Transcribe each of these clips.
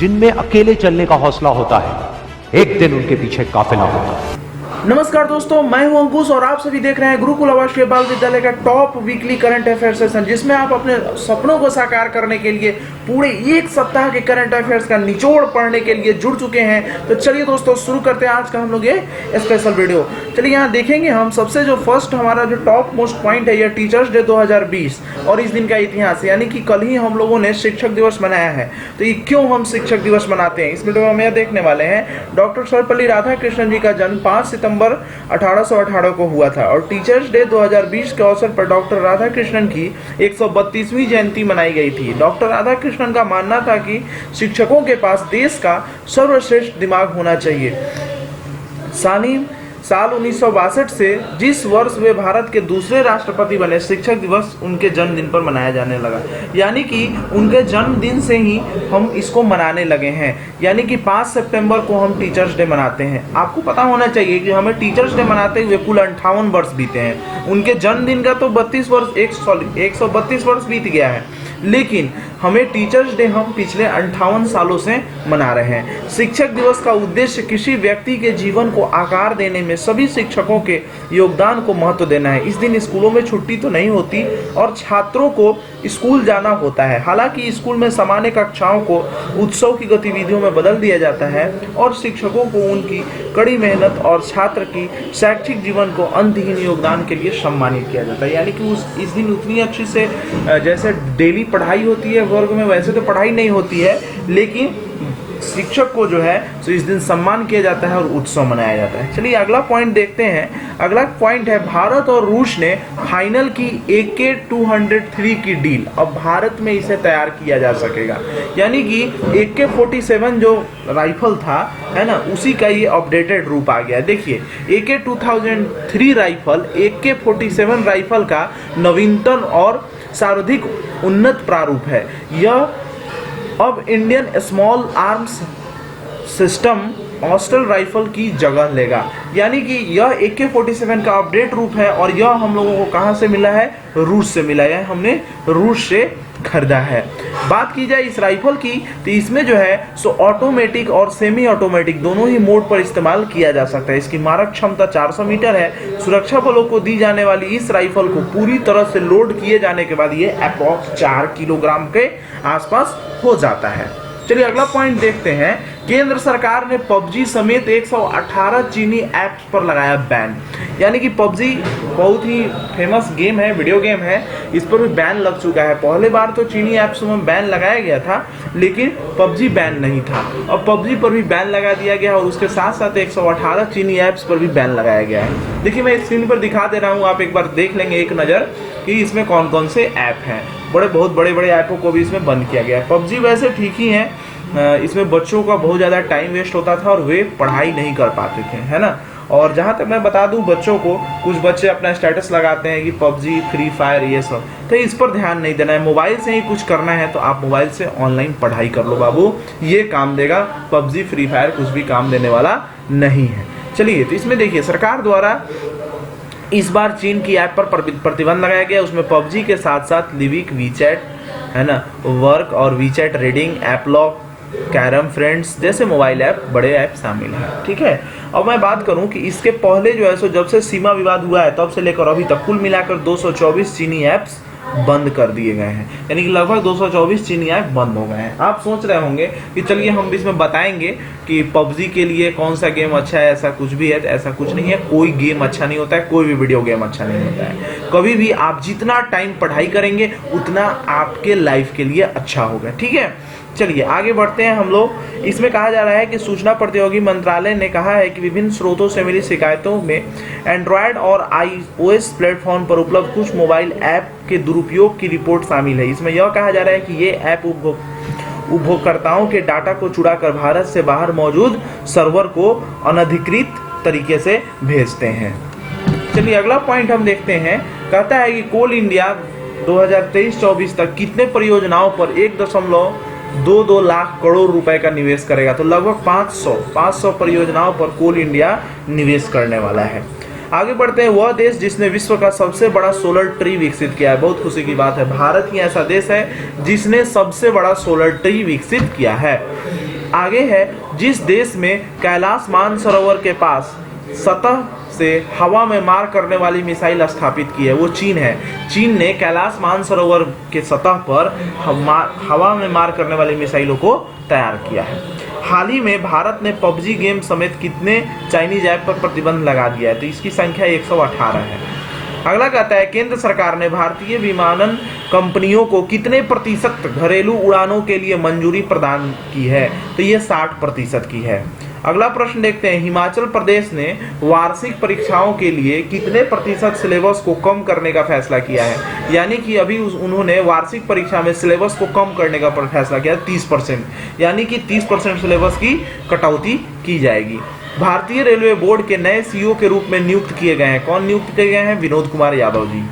जिनमें अकेले चलने का हौसला होता है, एक दिन उनके पीछे काफिला होता है। नमस्कार दोस्तों, मैं हूं अंकुश और आप सभी देख रहे हैं गुरुकुल आवासीय बाल विद्यालय का top weekly current affair session, जिसमें आप अपने सपनों को साकार करने के लिए पूरे एक सप्ताह के करंट अफेयर्स का निचोड़ पढ़ने के लिए जुड़ चुके हैं। तो चलिए दोस्तों शुरू करते हैं आज का हम लोग ये स्पेशल वीडियो। चलिए यहाँ देखेंगे हम सबसे जो फर्स्ट हमारा जो टॉप मोस्ट पॉइंट है, यह टीचर्स डे 2020 और इस दिन का इतिहास, यानी कि कल ही हम लोगों ने शिक्षक दिवस मनाया है। तो ये क्यों हम शिक्षक दिवस मनाते हैं, इस वीडियो में हम यह देखने वाले हैं। डॉक्टर सर्वपल्ली राधाकृष्णन जी का जन्म 5 सितंबर 1818 को हुआ था और टीचर्स डे 2020 के अवसर पर डॉक्टर राधाकृष्णन की 132वीं जयंती मनाई गई थी। डॉक्टर राधाकृष्णन का मानना था कि शिक्षकों के पास देश का सर्वश्रेष्ठ दिमाग होना चाहिए। साल 1962 से जिस वर्ष वे भारत के दूसरे राष्ट्रपति बने, शिक्षक दिवस उनके जन्मदिन पर मनाया जाने लगा, यानी कि उनके जन्मदिन से ही हम इसको मनाने लगे हैं। यानी कि 5 सितंबर को हम टीचर्स डे मनाते हैं। आपको पता होना चाहिए कि हमें टीचर्स डे मनाते हुए कुल 58 वर्ष बीते हैं। उनके जन्मदिन का तो 132 वर्ष बीत गया है, लेकिन हमें टीचर्स डे हम पिछले 58 सालों से मना रहे हैं। शिक्षक दिवस का उद्देश्य किसी व्यक्ति के जीवन को आकार देने में सभी शिक्षकों के योगदान को महत्व देना है। इस दिन स्कूलों में छुट्टी तो नहीं होती और छात्रों को स्कूल जाना होता है। हालांकि स्कूल में सामान्य कक्षाओं को उत्सव की गतिविधियों में बदल दिया जाता है और शिक्षकों को उनकी कड़ी मेहनत और छात्र की शैक्षिक जीवन को अंतहीन योगदान के लिए सम्मानित किया जाता है। यानी कि इस दिन उतनी अच्छी से जैसे डेली पढ़ाई होती है वर्ग में, वैसे तो पढ़ाई नहीं होती है, लेकिन शिक्षक को जो है तो इस दिन सम्मान किया जाता है और उत्सव मनाया जाता है। चलिए अगला पॉइंट देखते हैं। अगला पॉइंट है, भारत और रूस ने फाइनल की AK-203 की डील। अब भारत में इसे तैयार किया जा सकेगा, यानी कि AK-47 जो राइफल था, है ना, उसी का ये अपडेटेड रूप आ गया। देखिए AK-2003 राइफल AK-47 राइफल का नवीनतम और सर्वाधिक उन्नत प्रारूप है। यह अब इंडियन स्मॉल आर्म्स सिस्टम ऑस्टल राइफल की जगह लेगा। यानी कि यह AK-47 का अपडेट रूप है और यह हम लोगों को कहां से मिला है? रूस से मिला है। हमने रूस से खरीदा है। बात की जाए इस राइफल की, तो इसमें जो है सो ऑटोमेटिक और सेमी ऑटोमेटिक दोनों ही मोड पर इस्तेमाल किया जा सकता है। इसकी मारक क्षमता 400 मीटर है। सुरक्षा बलों को दी जाने वाली इस राइफल को पूरी तरह से लोड किए जाने के बाद ये अप्रॉक्स 4 किलोग्राम के आसपास हो जाता है। चलिए अगला पॉइंट देखते हैं। केंद्र सरकार ने PUBG समेत 118 चीनी ऐप्स पर लगाया बैन। यानी कि PUBG बहुत ही फेमस गेम है, वीडियो गेम है, इस पर भी बैन लग चुका है। पहले बार तो चीनी ऐप्स में बैन लगाया गया था, लेकिन PUBG बैन नहीं था। और PUBG पर भी बैन लगा दिया गया और उसके साथ साथ 118 चीनी ऐप्स पर भी बैन लगाया गया है। देखिए मैं स्क्रीन पर दिखा दे रहा हूँ, आप एक बार देख लेंगे एक नज़र कि इसमें कौन कौन से ऐप हैं। बहुत बड़े ऐपों को भी इसमें बंद किया गया है। PUBG वैसे ठीक ही है, इसमें बच्चों का बहुत ज़्यादा टाइम वेस्ट होता था और वे पढ़ाई नहीं कर पाते थे, है ना। और जहाँ तक मैं बता दूं, बच्चों को कुछ बच्चे अपना स्टेटस लगाते हैं कि PUBG, फ्री फायर, ये सब, तो इस पर ध्यान नहीं देना है। मोबाइल से ही कुछ करना है तो आप मोबाइल से ऑनलाइन पढ़ाई कर लो बाबू, ये काम देगा। PUBG, फ्री फायर कुछ भी काम देने वाला नहीं है। चलिए तो इसमें देखिए सरकार द्वारा इस बार चीन की ऐप पर प्रतिबंध लगाया गया। उसमें PUBG के साथ साथ लिविक, वीचैट, है ना, वर्क और WeChat reading, AppLock, carrom friends जैसे मोबाइल ऐप, बड़े ऐप शामिल हैं। ठीक है, अब मैं बात करूं कि इसके पहले जो है सो जब से सीमा विवाद हुआ है तब से लेकर अभी तक कुल मिलाकर 224 चीनी ऐप्स बंद कर दिए गए हैं। यानी कि लगभग 224 चीनी ऐप बंद हो गए हैं। आप सोच रहे होंगे कि चलिए हम इसमें बताएंगे कि PUBG के लिए कौन सा गेम अच्छा है, ऐसा कुछ भी है। ऐसा कुछ नहीं है, कोई गेम अच्छा नहीं होता है, कोई भी वीडियो गेम अच्छा नहीं होता है। कभी भी आप जितना टाइम पढ़ाई करेंगे उतना आपके लाइफ के लिए अच्छा होगा। ठीक है, चलिए आगे बढ़ते हैं हम लोग। इसमें कहा जा रहा है कि सूचना प्रौद्योगिकी मंत्रालय ने कहा है कि विभिन्न स्रोतों से मिली शिकायतों में एंड्रॉयड और iOS प्लेटफॉर्म पर उपलब्ध कुछ मोबाइल ऐप के दुरुपयोग की रिपोर्ट शामिल है। इसमें यह कहा जा रहा है कि ये ऐप उपभोक्ताओं के डाटा को चुराकर भारत से बाहर मौजूद सर्वर को अनधिकृत तरीके से भेजते हैं। चलिए अगला पॉइंट हम देखते हैं। कहता है कि कोल इंडिया 2023-24 तक कितने परियोजनाओं पर 1.22 लाख करोड़ रुपए का निवेश करेगा। तो लगभग 500 परियोजनाओं पर कोल इंडिया निवेश करने वाला है। आगे बढ़ते हैं। वह देश जिसने विश्व का सबसे बड़ा सोलर ट्री विकसित किया है। बहुत खुशी की बात है, भारत ही ऐसा देश है जिसने सबसे बड़ा सोलर ट्री विकसित किया है। आगे है, जिस देश में कैलाश मानसरोवर के पास सतह से हवा में मार करने वाली मिसाइल स्थापित की है, वो चीन है। चीन ने कैलाश मानसरोवर के सतह पर हवा में मार करने वाली मिसाइलों को तैयार किया है। हाल ही में भारत ने पबजी गेम समेत कितने चाइनीज ऐप पर प्रतिबंध लगा दिया है, तो इसकी संख्या 118 है। अगला कहता है, केंद्र सरकार ने भारतीय विमानन कंपनियों को कितने प्रतिशत घरेलू उड़ानों के लिए मंजूरी प्रदान की है, तो ये 60% की है। अगला प्रश्न देखते हैं, हिमाचल प्रदेश ने वार्षिक परीक्षाओं के लिए कितने प्रतिशत सिलेबस को कम करने का फैसला किया है, यानी कि अभी उन्होंने वार्षिक परीक्षा में सिलेबस को कम करने का फैसला किया 30%, यानी कि 30% सिलेबस की कटौती की जाएगी। भारतीय रेलवे बोर्ड के नए सीईओ के रूप में नियुक्त किए गए हैं। कौन नियुक्त किए गए हैं? विनोद कुमार यादव जी।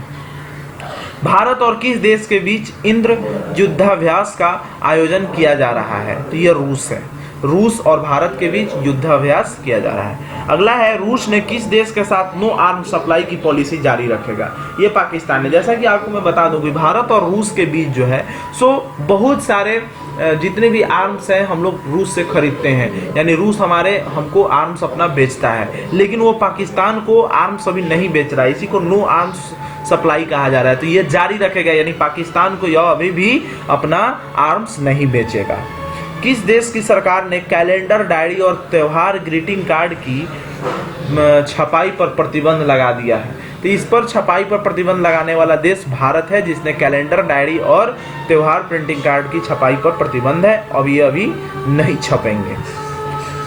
भारत और किस देश के बीच इंद्र युद्धाभ्यास का आयोजन किया जा रहा है, तो यह रूस है। रूस और भारत के बीच युद्धाभ्यास किया जा रहा है। अगला है, रूस ने किस देश के साथ नो आर्म सप्लाई की पॉलिसी जारी रखेगा, ये पाकिस्तान ने। जैसा कि आपको मैं बता दूं कि भारत और रूस के बीच जो है सो बहुत सारे जितने भी आर्म्स हैं हम लोग रूस से खरीदते हैं, यानी रूस हमको आर्म्स अपना बेचता है, लेकिन वो पाकिस्तान को आर्म्स अभी नहीं बेच रहा है, इसी को नो आर्म्स सप्लाई कहा जा रहा है। तो ये जारी रखेगा, यानी पाकिस्तान को यह अभी भी अपना आर्म्स नहीं बेचेगा। किस देश की सरकार ने कैलेंडर, डायरी और त्यौहार ग्रीटिंग कार्ड की छपाई पर प्रतिबंध लगा दिया है, तो इस पर छपाई पर प्रतिबंध लगाने वाला देश भारत है, जिसने कैलेंडर, डायरी और त्यौहार प्रिंटिंग कार्ड की छपाई पर प्रतिबंध है। अभी नहीं छपेंगे।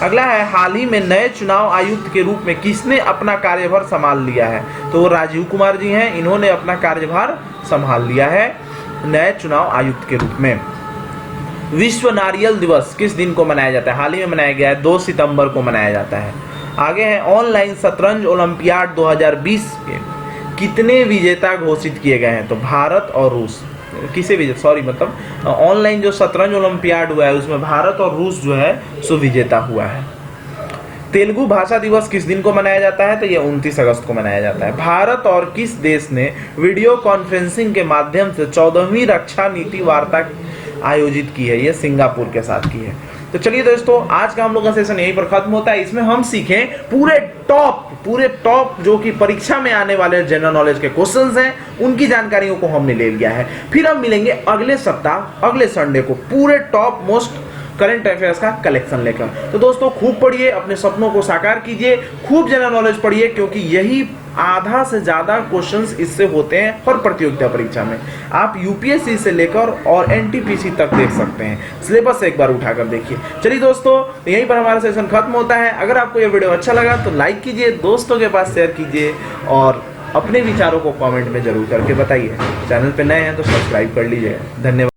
अगला है, हाल ही में नए चुनाव आयुक्त के रूप में किसने अपना कार्यभार संभाल लिया है, तो वो राजीव कुमार जी हैं। इन्होंने अपना कार्यभार संभाल लिया है नए चुनाव आयुक्त के रूप में। विश्व नारियल दिवस किस दिन को मनाया जाता है? हाल ही में मनाया गया है, 2 सितंबर को मनाया जाता है। आगे है, ऑनलाइन शतरंज ओलंपियाड 2020 के कितने विजेता घोषित किए गए हैं, तो भारत और रूस। किसे विजेता, सॉरी मतलब ऑनलाइन जो शतरंज ओलंपियाड हुआ है उसमें भारत और रूस जो है सो विजेता हुआ है। तेलुगु भाषा दिवस किस दिन को मनाया जाता है, तो ये 29 अगस्त को मनाया जाता है। भारत और किस देश ने वीडियो कॉन्फ्रेंसिंग के माध्यम से 14वीं रक्षा नीति वार्ता आयोजित की है, ये सिंगापुर के साथ की है। तो चलिए दोस्तों, आज का हम लोग का सेशन यहीं पर खत्म होता है। इसमें हम सीखें पूरे टॉप जो कि परीक्षा में आने वाले जनरल नॉलेज के क्वेश्चंस हैं, उनकी जानकारियों को हमने ले लिया है। फिर हम मिलेंगे अगले सप्ताह, अगले संडे को पूरे टॉप मोस्ट करंट अफेयर्स का कलेक्शन लेकर। तो दोस्तों, खूब पढ़िए, अपने सपनों को साकार कीजिए, खूब जनरल नॉलेज पढ़िए, क्योंकि यही आधा से ज्यादा क्वेश्चंस इससे होते हैं हर प्रतियोगिता परीक्षा में। आप यूपीएससी से लेकर और एनटीपीसी तक देख सकते हैं, सिलेबस एक बार उठाकर देखिए। चलिए दोस्तों, यहीं पर हमारा सेशन खत्म होता है। अगर आपको यह वीडियो अच्छा लगा तो लाइक कीजिए, दोस्तों के पास शेयर कीजिए और अपने विचारों को कमेंट में जरूर करके बताइए। चैनल पे नए हैं तो सब्सक्राइब कर लीजिए। धन्यवाद।